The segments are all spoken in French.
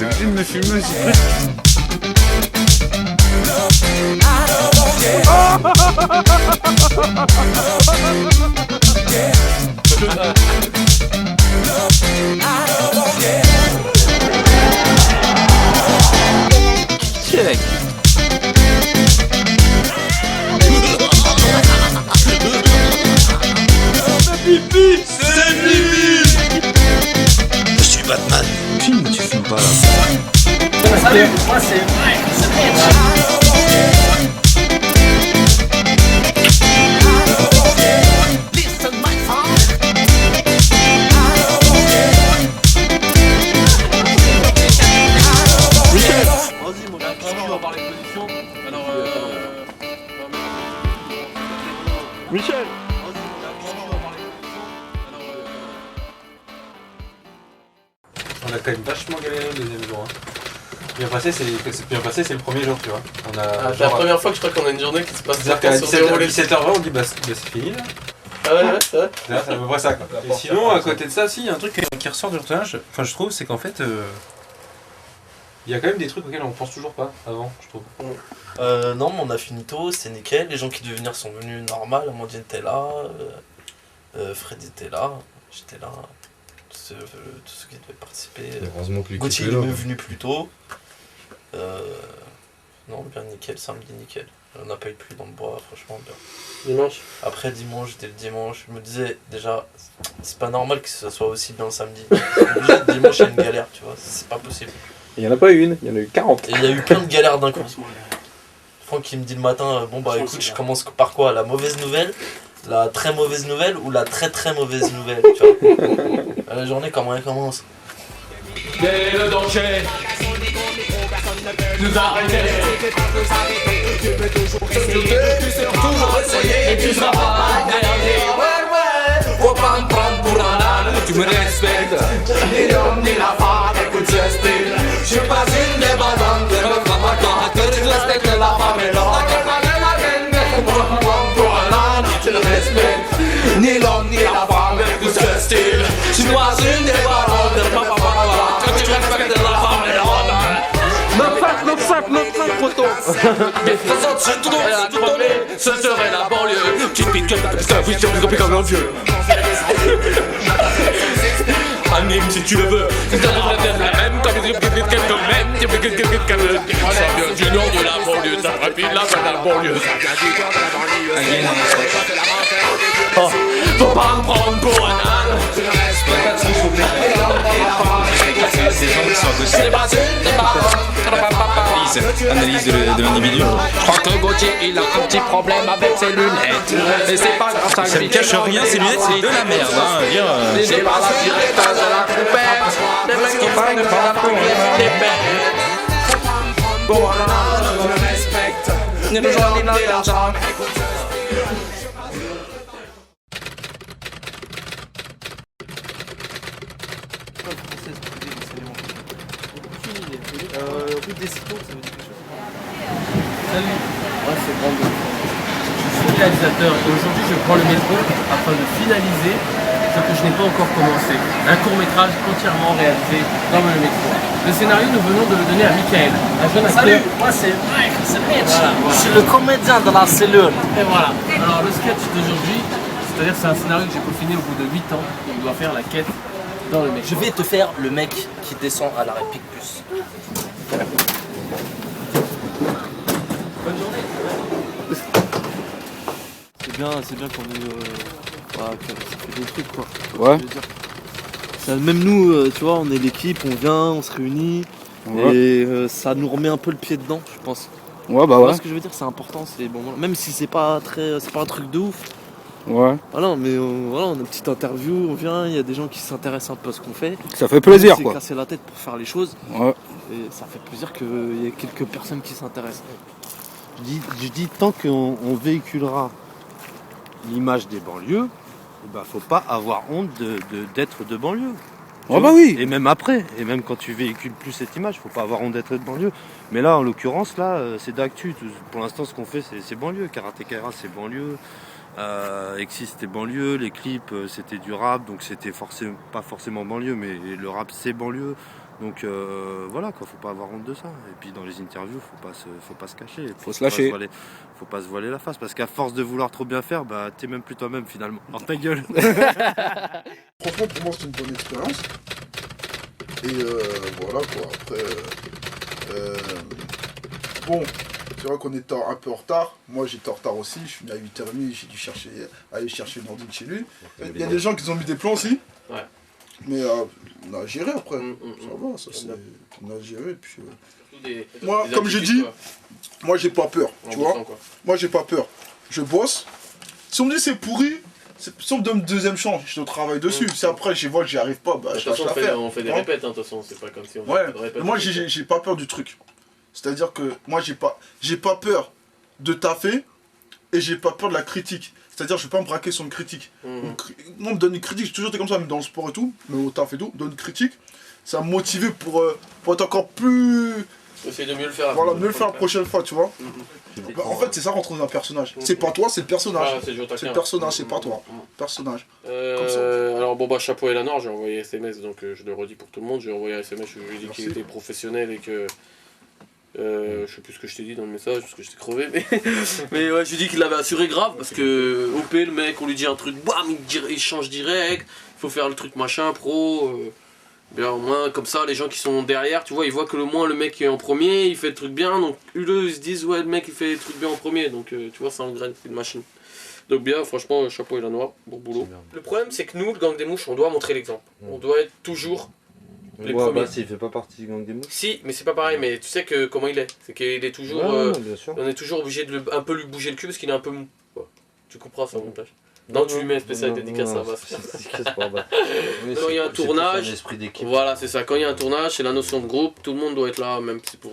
T'es obligé de me filmer aussi. Check. Pipi, c'est Pipi. Je suis Batman. Filme, tu filmes pas là. Salut, moi c'est Mike, c'est Mitch. Vas-y, mon gars, on va parler de position. Alors, Michel. On a quand même vachement galéré le deuxième jour. Hein. Bien passé, c'est le premier jour, tu vois. On a, c'est la première fois que je crois qu'on a une journée qui se passe c'est-à-dire qu'à 17h20, on dit bah c'est fini là. Ah ouais, c'est vrai. C'est à peu près ça quoi. Et sinon, à côté de ça, si, il y a un truc qui ressort du tournage, enfin je trouve, c'est qu'en fait, il y a quand même des trucs auxquels on pense toujours pas avant, je trouve. Non, mais on a fini tôt, c'est nickel. Les gens qui devaient venir sont venus normal. Amandine était là, Fred était là, j'étais là. Tous ceux qui devaient participer. Heureusement que Gauthier est même venu plus tôt. Non, bien nickel, samedi nickel. On n'a pas eu de pluie dans le bois, franchement bien. Dimanche. Après dimanche, dès le dimanche, je me disais déjà, c'est pas normal que ce soit aussi bien le samedi. Dimanche, il y a une galère, tu vois, c'est pas possible. Il y en a pas eu une, il y en a eu 40. Et il y a eu plein de galères d'un coup. Franck qui me dit le matin, bon bah écoute, je commence par quoi? La mauvaise nouvelle, la très mauvaise nouvelle ou la très très mauvaise nouvelle, tu vois. La journée, comment elle commence? Dès le danger nous arrêter. Tu peux toujours essayer et tu seras pas dernier. Ouais, faut pas me prendre pour un âne, tu me respectes. Ni l'homme ni la femme, écoute ce style. Je suis pas une des badantes, ne me frappe pas quand je respecte la femme et l'homme. Pour un âne, tu le respectes. Ni l'homme ni la femme, écoute ce style. Je suis pas une des badantes, ne me frappe pas quand tu respectes la femme et l'homme. Notre sac, poteau. Mais présente, c'est tout donné, ce serait la banlieue. Petite pique, parce que la fusion nous empêche comme un vieux. Anime si tu le veux. C'est la même, comme même. Ça vient du nord de la banlieue, ça rapide la fin de la banlieue. Faut pas me prendre pour un âne. Analyse de l'individu. Je crois que Gauthier il a un petit problème avec ses lunettes. Et c'est pas grave, ça me cache rien, ces lunettes c'est de la merde. Hein. C'est pas la directeur de la compère. Les mecs qui font de la première des pères. Bon, voilà, je le respecte. Ni le jour ni l'argent. Route des Citons, ça veut dire quelque chose. Salut, moi c'est Brandon. Je suis réalisateur et aujourd'hui je prends le métro afin de finaliser ce que je n'ai pas encore commencé. Un court-métrage entièrement réalisé dans le métro. Le scénario, nous venons de le donner à Michael, un jeune acteur. Salut, moi c'est Mike, c'est Mitch. Voilà. Je suis le comédien de la cellule. Et voilà. Alors le sketch d'aujourd'hui, c'est-à-dire c'est un scénario que j'ai peaufiné au bout de 8 ans. On doit faire la quête dans le métro. Je vais te faire le mec qui descend à l'arrêt Picpus. Bonne journée. C'est bien qu'on ait ça fait des trucs quoi. Ouais. Je veux dire. Même nous, tu vois, on est l'équipe, on vient, on se réunit Ouais. et ça nous remet un peu le pied dedans, je pense. Ouais, bah Tu vois ouais. ce que je veux dire, c'est important, c'est bon, même si c'est pas un truc de ouf. Ouais. Voilà, mais voilà, on a une petite interview, on vient, il y a des gens qui s'intéressent un peu à ce qu'on fait. Ça fait plaisir On s'est quoi. cassé la tête pour faire les choses Ouais. et ça fait plaisir qu'il y ait quelques personnes qui s'intéressent. Je dis tant qu'on véhiculera l'image des banlieues, bah faut pas avoir honte d'être de banlieue. Oh bah oui. Et même après, et même quand tu véhicules plus cette image, faut pas avoir honte d'être de banlieue. Mais là, en l'occurrence, là, c'est d'actu. Pour l'instant, ce qu'on fait, c'est banlieue. Karaté Kaira, c'est banlieue. Exis, c'était banlieue. Les clips, c'était du rap, donc c'était pas forcément banlieue, mais le rap, c'est banlieue. Donc voilà quoi, faut pas avoir honte de ça. Et puis dans les interviews, faut pas se cacher. Faut se lâcher. Faut pas se voiler la face parce qu'à force de vouloir trop bien faire, bah t'es même plus toi-même finalement. Alors ta gueule. Franchement, pour moi, c'était une bonne expérience. Et voilà quoi. Après, bon, c'est vrai qu'on était un peu en retard. Moi, j'étais en retard aussi. Je suis venu à 8h30. J'ai dû aller chercher Nordine chez lui. Il y a des gens qui ont mis des plans aussi. Ouais. Mais on a géré après. Ça va, ça c'est. On a géré. Et puis, moi, Des comme j'ai attitudes, dit, quoi. moi, j'ai pas peur. Tu vois. Quoi. Moi, j'ai pas peur. Je bosse. Si on me dit c'est pourri. Si on me donne une deuxième chance, je travaille dessus. Si après je vois que j'y arrive pas, bah je lâche l'affaire. On fait des répètes, de toute façon, c'est pas comme si on ouais. faisait des répètes. Moi j'ai pas peur du truc. C'est-à-dire que moi j'ai pas peur de taffer et j'ai pas peur de la critique. C'est-à-dire je vais pas me braquer sur une critique. Moi on me donne une critique, j'ai toujours été comme ça, même dans le sport et tout, mais au taf et tout, on me donne une critique, ça va me motiver pour être encore plus. Essayer de mieux le faire. Voilà, mieux le faire la prochaine fois, tu vois. Bah, en fait, c'est ça rentrer dans un personnage. C'est pas toi, c'est le personnage. Ah, c'est le personnage, c'est pas toi. Personnage. Comme ça. Alors bon bah Chapeau et la Noire, j'ai envoyé SMS, donc je le redis pour tout le monde, j'ai envoyé un SMS, je lui ai dit qu'il était professionnel et que je sais plus ce que je t'ai dit dans le message parce que j'étais crevé, mais ouais, je lui ai dit qu'il l'avait assuré grave parce que OP le mec, on lui dit un truc, bam, il change direct, il faut faire le truc machin pro. Bien, au moins, comme ça, les gens qui sont derrière, tu vois, ils voient que le mec est en premier, il fait le truc bien, donc eux, ils se disent, ouais, le mec, il fait le truc bien en premier, donc tu vois, ça engraine, c'est une machine. Donc bien, franchement, Chapeau et la Noire, bon boulot. Le problème, c'est que nous, le gang des mouches, on doit montrer l'exemple. On doit être toujours les premiers. Bah, s'il fait pas partie du gang des mouches. Si, mais c'est pas pareil, mais tu sais que comment il est. C'est qu'il est toujours... bien sûr. on est toujours obligé de un peu lui bouger le cul parce qu'il est un peu mou. Ouais. Tu comprends ça, montage. Non, tu lui mets un spécial dédicace, ça va. Quand il y a un tournage, voilà, c'est ça. Quand il y a un tournage, c'est la notion de groupe. Tout le monde doit être là, même si pour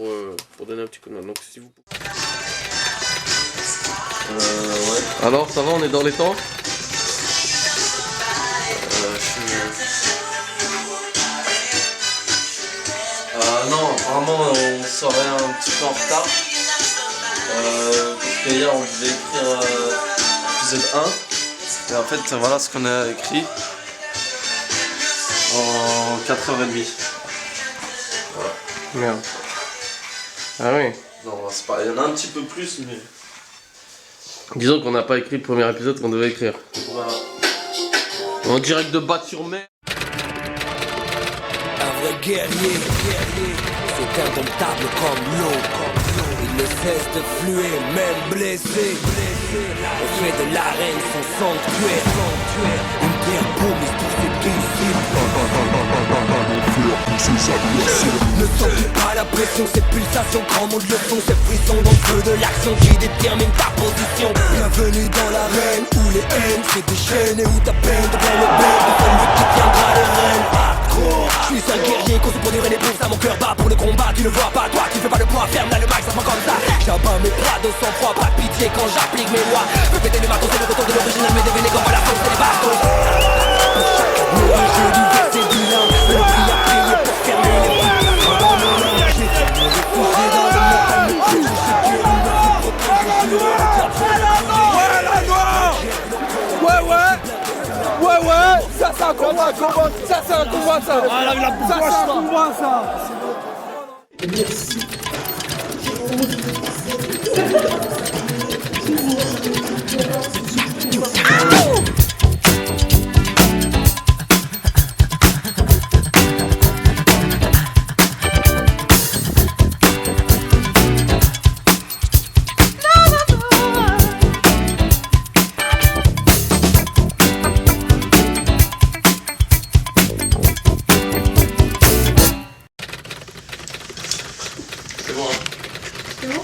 donner un petit coup de main. Donc, si vous. Ouais. Alors, ça va, on est dans les temps. Non, apparemment, on serait un petit peu en retard. Parce que hier, on devait écrire épisode 1. Et en fait, voilà ce qu'on a écrit en 4h30. Voilà. Merde. Ah oui. Non, c'est pas. Il y en a un petit peu plus, mais. Disons qu'on n'a pas écrit le premier épisode qu'on devait écrire. Voilà. En direct de Bat-sur-Mer. Un vrai guerrier, c'est indomptable comme l'eau. Il ne cesse de fluer, même blessé. On fait de l'arène son sanctuaire. Une pierre pour mes tous ses disciples. Ne sens-tu pas la pression, ces pulsations, grand monde le son, ces frissons dans le feu de l'action qui détermine ta position. Bienvenue dans l'arène où les haines se déchaînent et où ta peine devient le père de celui qui tiendra le règne. Je suis un guerrier conçu pour durer les bourses à mon cœur bat pour le combat. Tu ne vois pas, toi qui fais pas le poids, ferme là le max, ça prend comme ça. J'abats mes bras de sang-froid, pas de pitié quand j'applique mes lois. Fais péter les marteaux, c'est le retour de l'original, mais devinez comment la force c'est les bastos. Pour chaque admiré, j'ai du verset divin. Le prix à payer pour fermer les bouts. Dans mon âme, j'ai fait me réfugier dans le montagne. Je sais que il me protège, je jure. Ouais, la noire. Ouais, ça c'est un combat, ça c'est un combat, ça. Ah, ça c'est un combat, ça.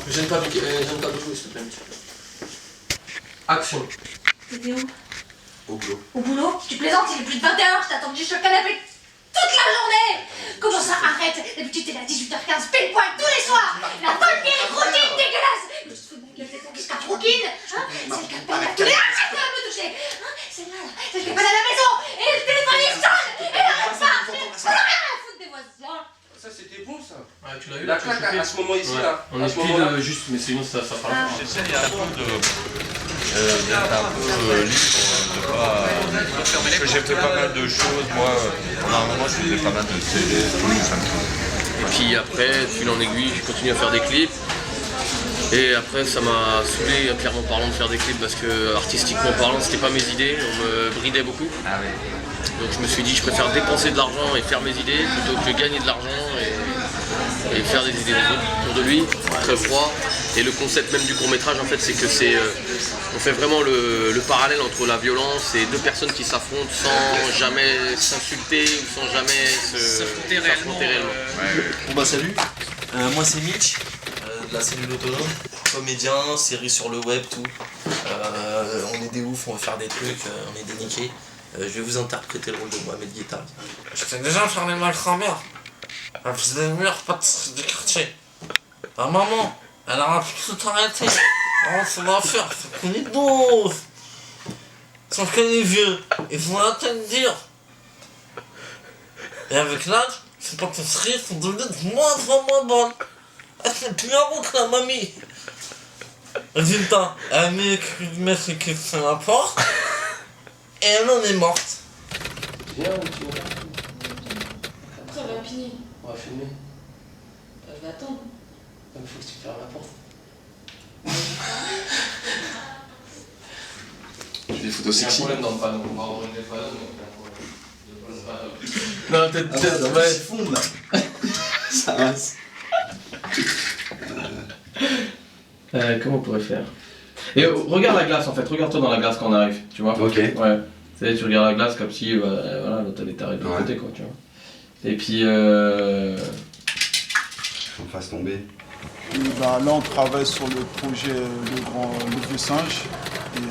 J'aime pas beaucoup, s'il te plaît. Action. T'étais où? Au boulot. Au boulot? Tu plaisantes, il est plus de 21h, je t'ai attendu sur le canapé toute la journée! Comment ça, arrête? D'habitude, t'es là à 18h15, pile poil, tous les soirs! La bonne vieille routine dégueulasse! Mais tu te fous de ma gueule, c'est ton qu'est-ce qu'un rouquine? Hein? C'est le campagne à tous les... Arrête de me toucher! Hein? C'est là, c'est le campagne à la maison! Et le téléphone il sonne! Et l'arrête pas! On a rien à foutre des voisins! Ça c'était bon ça. Ouais, tu l'as eu La claque à ce moment ici là. On est pile juste, mais sinon ça parle. J'essaie un peu de d'être un peu libre, de Parce que j'ai fait pas mal de choses, moi. Pendant un moment, je faisais pas mal de télé, ça me plaît. Et puis après, fil en aiguille, j'ai continué à faire des clips. Et après, ça m'a saoulé, clairement parlant, de faire des clips parce que artistiquement parlant, c'était pas mes idées, on me bridait beaucoup. Ah oui. Donc je me suis dit, je préfère dépenser de l'argent et faire mes idées plutôt que gagner de l'argent et faire des idées autour de lui, très froid. Et le concept même du court-métrage, en fait, c'est que on fait vraiment le parallèle entre la violence et deux personnes qui s'affrontent sans jamais s'insulter ou sans jamais s'affronter réellement. Bon bah salut, moi c'est Mitch, de la cellule autonome, comédien, série sur le web, tout. On est des oufs, on va faire des trucs, on est des niqués. Je vais vous interpréter le rôle de Mohamed Guetta. Je sais déjà faire les mal-grand-mères. Elle faisait des murs, pas de quartier. Ma maman, elle a pu tout arrêter. Alors ça va faire, c'est qu'on est douce. Sauf qu'elle est vieux, ils vont la tête dire. Et avec l'âge, c'est pas que ce rire sont devenus de moins en moins bonnes. Elle fait plus avant que la mamie. Résultat, elle met une mec qui fait la porte. Et elle en est morte. Viens ou tu vas? Après, on va piner. On va filmer. Je vais attendre. Il faut que tu fermes la porte. J'ai des photos sexy. Il y a un problème dans le panneau. On va enlever le panneau, mais non, peut-être, ouais. C'est fond là. Ça rase. Comment on pourrait faire? Et regarde la glace en fait, regarde-toi dans la glace quand on arrive, tu vois. Ok. Ouais. Tu sais, tu regardes la glace comme si voilà, l'autre elle est arrêtée de l'autre côté quoi, tu vois. Et puis On fasse tomber. Et bah, là, on travaille sur le projet le Vieux Singe. Et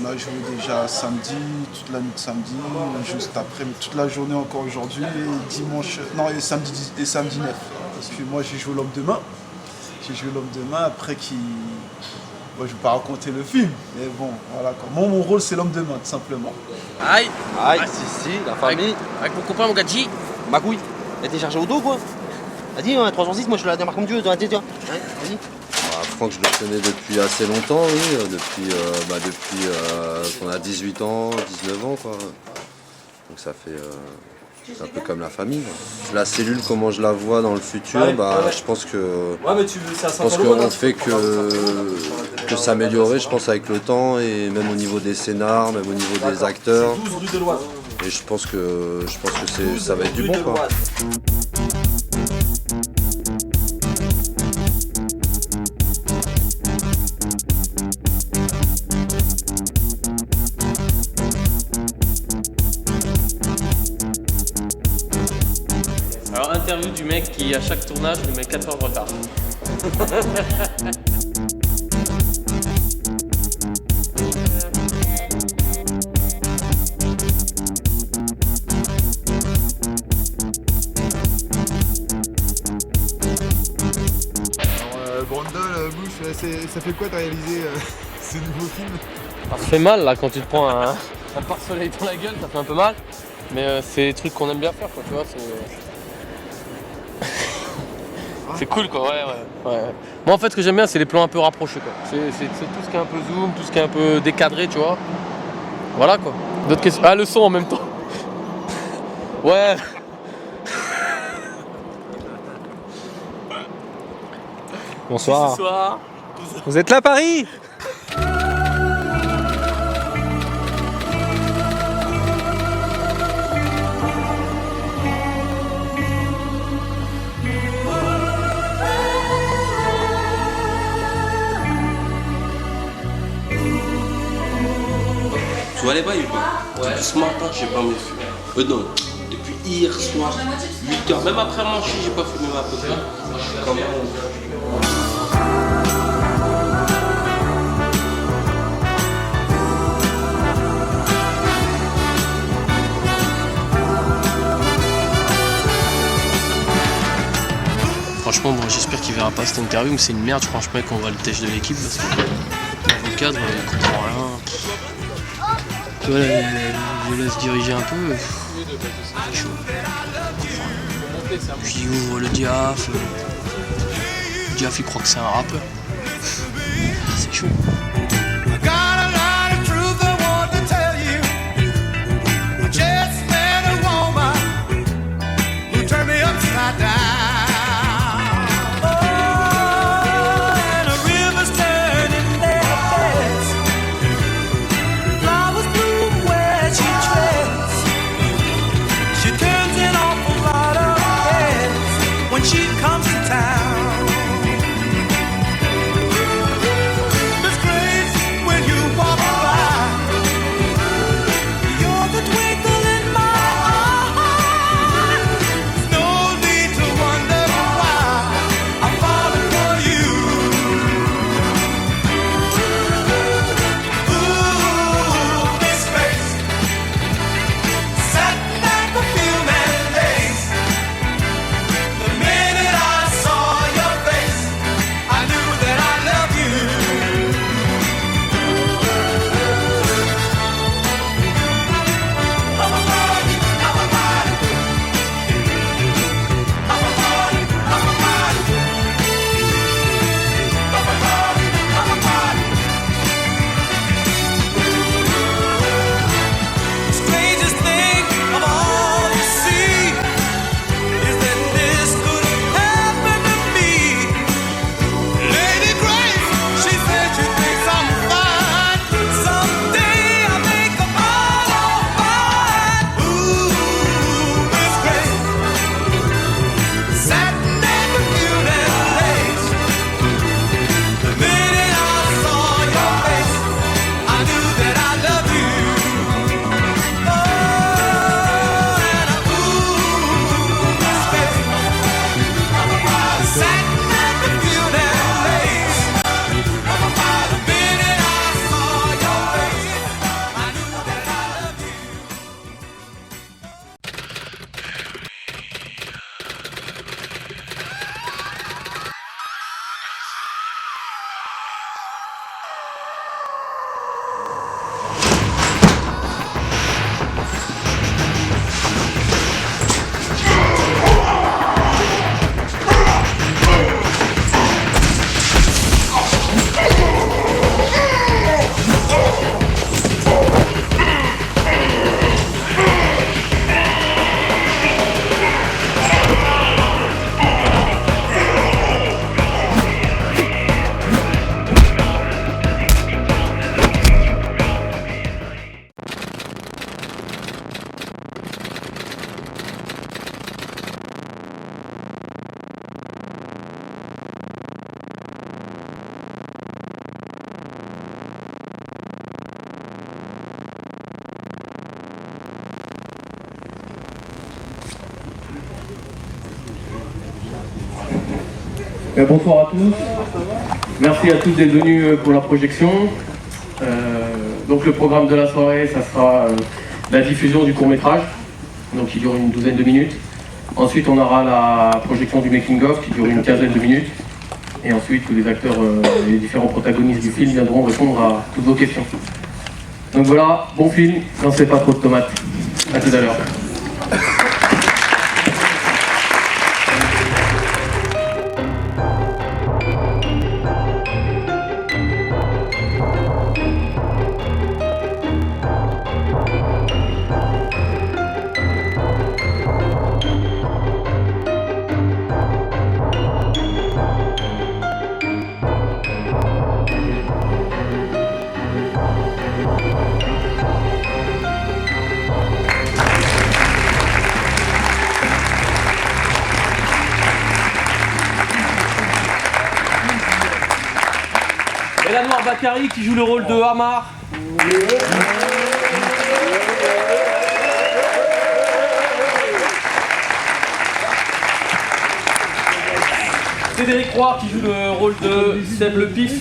on a joué déjà samedi, toute la nuit de samedi, juste après, mais toute la journée encore aujourd'hui, et dimanche, non, et samedi 9. Parce que moi, j'ai joué l'homme de main. Après qui... Moi, je ne vais pas raconter le film, mais bon, voilà quoi. Moi, mon rôle, c'est l'homme de main, tout simplement. Aïe, si, la famille. avec mon copain, mon gadji. Magouille, elle était chargée au dos quoi. Vas-y, 306, moi je la démarre comme Dieu, vas-y. Vas-y. Franck, je le connais depuis assez longtemps, oui, depuis qu'on a 18 ans, 19 ans, quoi. Donc ça fait c'est un peu comme la famille. La cellule, comment je la vois dans le futur, je pense que qu'on ne fait que s'améliorer, je pense, avec le temps, et même au niveau des scénars, même au niveau des acteurs. Et je pense que ça va être du bon, quoi. Alors interview du mec qui à chaque tournage me met 4 heures de retard. Brandon, Bush, ça fait quoi de réaliser ce nouveau film? Alors, ça fait mal là quand tu te prends un pare-soleil dans la gueule, ça fait un peu mal. Mais c'est des trucs qu'on aime bien faire quoi, tu vois. C'est cool quoi, ouais. Moi en fait ce que j'aime bien c'est les plans un peu rapprochés quoi. C'est tout ce qui est un peu zoom, tout ce qui est un peu décadré, tu vois. Voilà quoi. D'autres questions? Ah, le son en même temps. Ouais. Bonsoir. Bonsoir. Vous êtes là, Paris? Tu vois les bails ou pas? Ouais. Ce matin, j'ai pas mes fumé. Non, depuis hier soir, 8h, même après manger, j'ai pas fumé ma pote. Franchement, bon, j'espère qu'il verra pas cette interview, mais c'est une merde, je pense pas qu'on va le têche de l'équipe parce que dans le cadre, il comprend rien. Tu vois, je laisse diriger un peu. C'est chaud. Puis il ouvre le diaph. Le diaph, il croit que c'est un rappeur. C'est chaud. I got a lot of truth I want to Bonsoir à tous. Merci à tous d'être venus pour la projection. Donc le programme de la soirée, ça sera la diffusion du court-métrage, donc qui dure une douzaine de minutes. Ensuite, on aura la projection du making-of qui dure une quinzaine de minutes. Et ensuite, tous les acteurs et les différents protagonistes du film viendront répondre à toutes vos questions. Donc voilà, bon film, lancez pas trop de tomates. À tout à l'heure. Noir Bakary qui joue le rôle de Hamar. Frédéric Roy qui joue le rôle de Seb le Pif.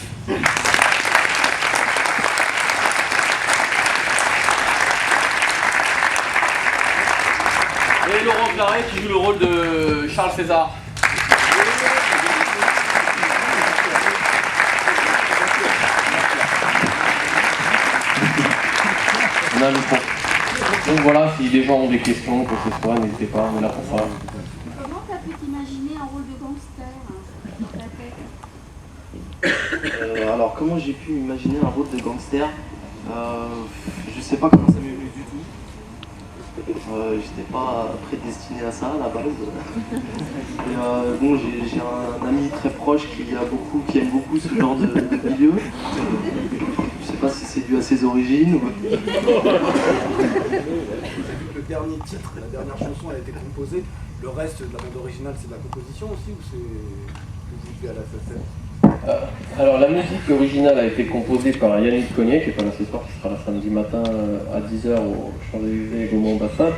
Et Laurent Claret qui joue le rôle de Charles César. On a le fond. Donc voilà, si des gens ont des questions, quoi que ce soit, n'hésitez pas, on est là pour ça. Comment t'as pu t'imaginer un rôle de gangster dans ta tête Alors comment j'ai pu imaginer un rôle de gangster Je sais pas comment ça m'est venu du tout. J'étais pas prédestiné à ça à la base. Et bon, j'ai un ami très proche qui aime beaucoup ce genre de milieu. Je sais pas si c'est dû à ses origines ou... Le dernier titre, la dernière chanson, elle a été composée. Le reste de la bande originale, c'est de la composition aussi ou c'est musique à la SSL? Alors la musique originale a été composée par Yannick Cognet, qui est pas là ce soir, qui sera là samedi matin à 10h au Champs-Élysées et Gaumont Ambassade.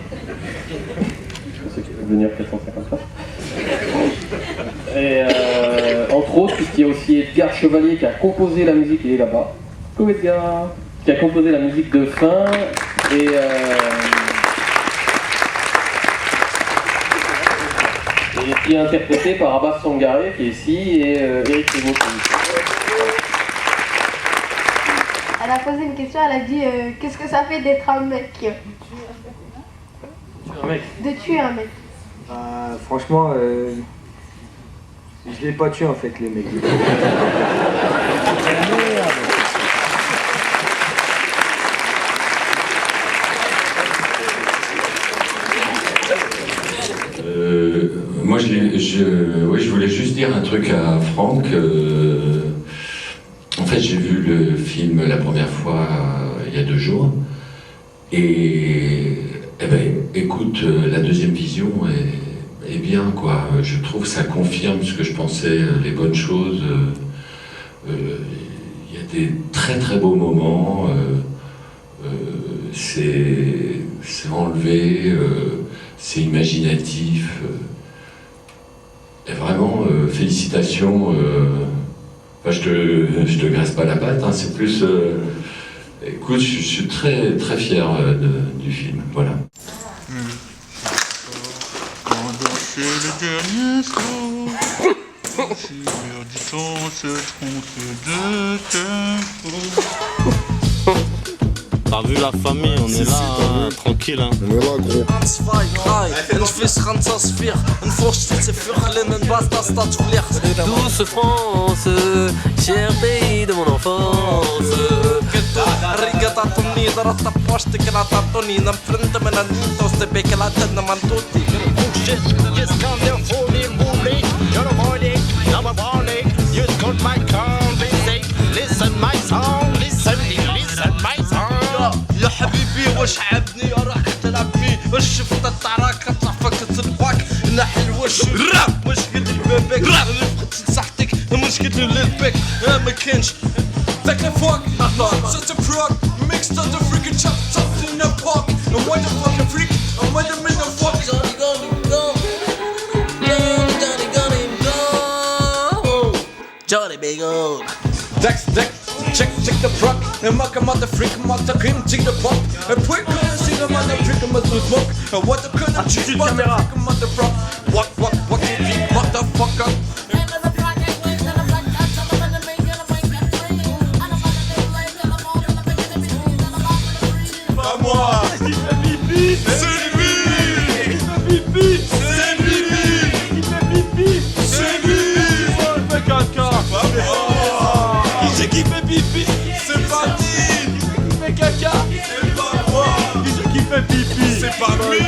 Je pensais qu'il pouvait venir 450 fois. Et entre autres, il y a aussi Edgar Chevalier qui a composé la musique, il est là-bas. Coucou Edgar, qui a composé la musique de fin et qui est interprété par Abbas Sangaré qui est ici et Eric Legault. Elle a posé une question, elle a dit qu'est-ce que ça fait d'être un mec? De tuer un mec. Franchement, je l'ai pas tué en fait, les mecs. Moi, je voulais juste dire un truc à Franck. En fait, j'ai vu le film la première fois il y a 2 jours. Et écoute, la deuxième vision est bien, quoi. Je trouve que ça confirme ce que je pensais, les bonnes choses. Il y a des très très beaux moments. C'est enlevé, c'est imaginatif. Et vraiment, félicitations. Je te graisse pas la patte, hein, c'est plus... écoute, je suis très très fier du film, voilà. C'est le dernier slow. Si l'heure du temps se trompe de tempo. T'as vu la famille, on est là, tranquille hein. On est là gros. Douce France, cher pays de mon enfance. يا حبيبي واش عبني راح تلعبني واش شفت الطعراك تعفك تصبحك نحي الوش واش قلت لبابك نفقد صحتك مش قلت له للبك ما كانش ذاك الفوق such a frog mixed up the freaking chop in the park and what the fucking freak and what the minute fuck Johnny gonna go yo. Dex, check the proc. And muck a mother freak, mother cream, take the pop. A quick, see the mother freak, mother smoke. And what the kind of cheese, mother freak, mother prop. What you think, motherfucker? Pas moi. Qui fait pipi? C'est lui. Qui fait pipi? C'est lui. Qui fait pipi? C'est lui. Il fait caca. Pas moi. Qui c'est qui fait pipi? C'est pas lui. Qui fait caca? C'est pas moi. Qui c'est qui fait pipi? C'est pas lui.